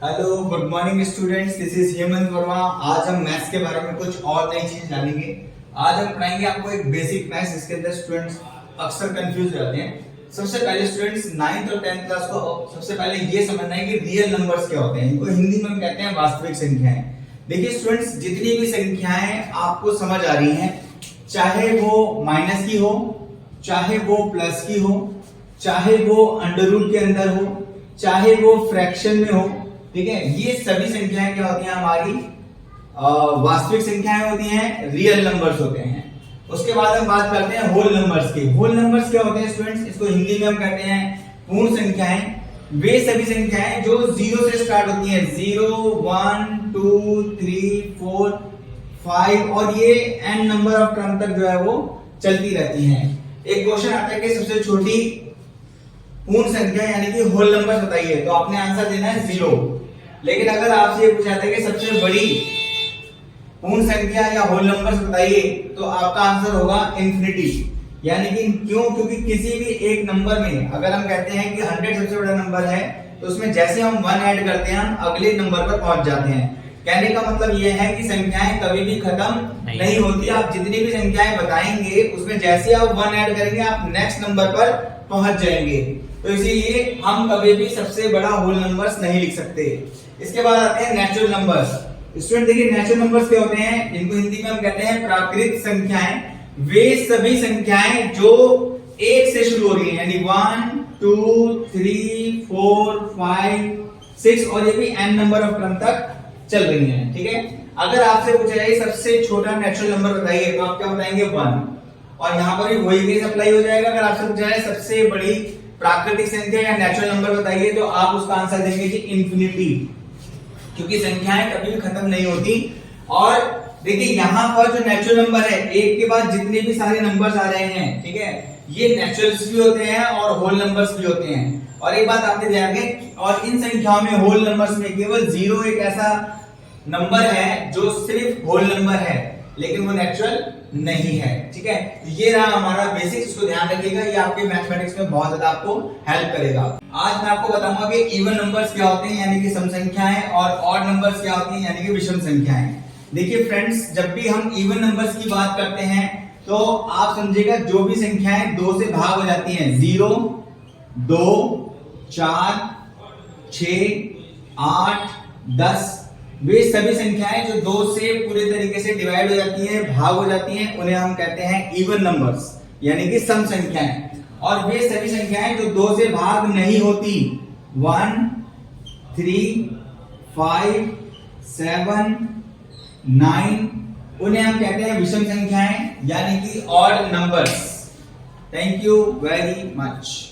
Hello good morning students, this is Hemant Verma. आज हम maths के बारे में कुछ और नई चीज जानेंगे। आज हम पढ़ाएंगे आपको एक बेसिक मैथ्स जिसके अंदर स्टूडेंट्स अक्सर कंफ्यूज रहते हैं। सबसे पहले स्टूडेंट्स 9th और 10th क्लास को सबसे पहले ये समझना है कि रियल नंबर्स क्या होते हैं। इनको हिंदी में हम कहते हैं वास्तविक संख्याएं। देखिए स्टूडेंट्स, जितनी भी संख्याएं आपको समझ आ रही हैं, चाहे वो माइनस की हो, चाहे वो प्लस की हो, चाहे वो अंडर रूट के अंदर हो, चाहे वो फ्रैक्शन में हो, ठीक है, ये सभी संख्याएं क्या होती हैं हमारी वास्तविक संख्याएं होती हैं, रियल नंबर्स होते हैं। उसके बाद हम बात करते हैं होल नंबर्स की। होल नंबर्स क्या होते हैं स्टूडेंट्स? इसको हिंदी में हम कहते हैं पूर्ण संख्याएं। वे सभी संख्याएं जो 0 से स्टार्ट होती हैं, 0 1 2 3 4 5 और ये n नंबर ऑफ टर्म तक जो है वो चलती रहती हैं। एक क्वेश्चन आता है कि सबसे छोटी पूर्ण संख्या यानी कि होल नंबर बताइए, तो आपने आंसर देना है 0। लेकिन अगर आपसे ये पूछा था कि सबसे बड़ी पूर्ण संख्या या होल नंबर्स बताइए, तो आपका आंसर होगा इंफिनिटी। यानी कि क्यों? क्योंकि किसी भी एक नंबर में अगर हम कहते हैं कि 100 सबसे बड़ा नंबर है, तो उसमें जैसे हम 1 ऐड करते हैं हम अगले नंबर पर पहुंच जाते हैं। कहने का मतलब यह है कि संख्याएं कभी भी खत्म नहीं होती। आप जितनी भी संख्याएं बताएंगे उसमें जैसे आप 1 ऐड करेंगे आप नेक्स्ट नंबर पर पहुंच जाएंगे। तो इसीलिए हम कभी भी सबसे बड़ा होल नंबर्स नहीं लिख सकते। इसके बाद आते हैं नेचुरल नंबर्स। स्टूडेंट देखिए, नेचुरल नंबर्स क्या होते हैं? जिनको हिंदी में हम कहते हैं प्राकृतिक संख्याएं। वे सभी संख्याएं जो 1 से शुरू हो रही हैं, यानी 1 2 3 4 5 6 और ये भी n नंबर ऑफ टर्म तक चल रही हैं, ठीक है। अगर आपसे पूछा जाए सबसे छोटा नेचुरल नंबर बताइए, तो आप क्या बताएंगे? 1। और यहां पर भी वही केस अप्लाई हो जाएगा। अगर आपसे पूछा जाए सबसे बड़ी प्राकृतिक संख्या या नेचुरल नंबर बताइए, तो आप उसका आंसर देंगे कि इंफिनिटी, क्योंकि संख्याएं कभी भी खत्म नहीं होती। और देखिए यहाँ पर जो नेचुरल नंबर है, एक के बाद जितने भी सारे नंबर्स आ रहे हैं, ठीक है, ये नेचुरल्स भी होते हैं और होल नंबर्स भी होते हैं। और एक बात आपने ध्यान रखें, और इन संख्याओं में होल नंबर्स में केवल 0 एक ऐसा नंबर है जो सिर्फ होल नंबर है, लेकिन वो नेचुरल नहीं है, ठीक है। ये रहा हमारा बेसिक्स, इसको ध्यान रखिएगा, ये आपके मैथमेटिक्स में बहुत ज्यादा आपको हेल्प करेगा। आज मैं आपको बताऊंगा कि इवन नंबर्स क्या होते हैं यानी कि सम संख्याएं, और ऑड नंबर्स क्या होती हैं यानी कि विषम संख्याएं। देखिए फ्रेंड्स, जब भी हम इवन नंबर्स की बात करते हैं तो आप समझिएगा जो भी संख्याएं 2 से भाग हो जाती हैं, 0 2 4 6 8 10, वे सभी संख्याएं जो 2 से पूरे तरीके से डिवाइड हो जाती हैं, भाग हो जाती हैं, उन्हें हम कहते हैं इवन नंबर्स यानी कि सम संख्याएं। और वे सभी संख्याएं जो 2 से भाग नहीं होती, 1 3 5 7 9, उन्हें हम कहते हैं विषम संख्याएं यानी कि odd numbers. Thank you very much.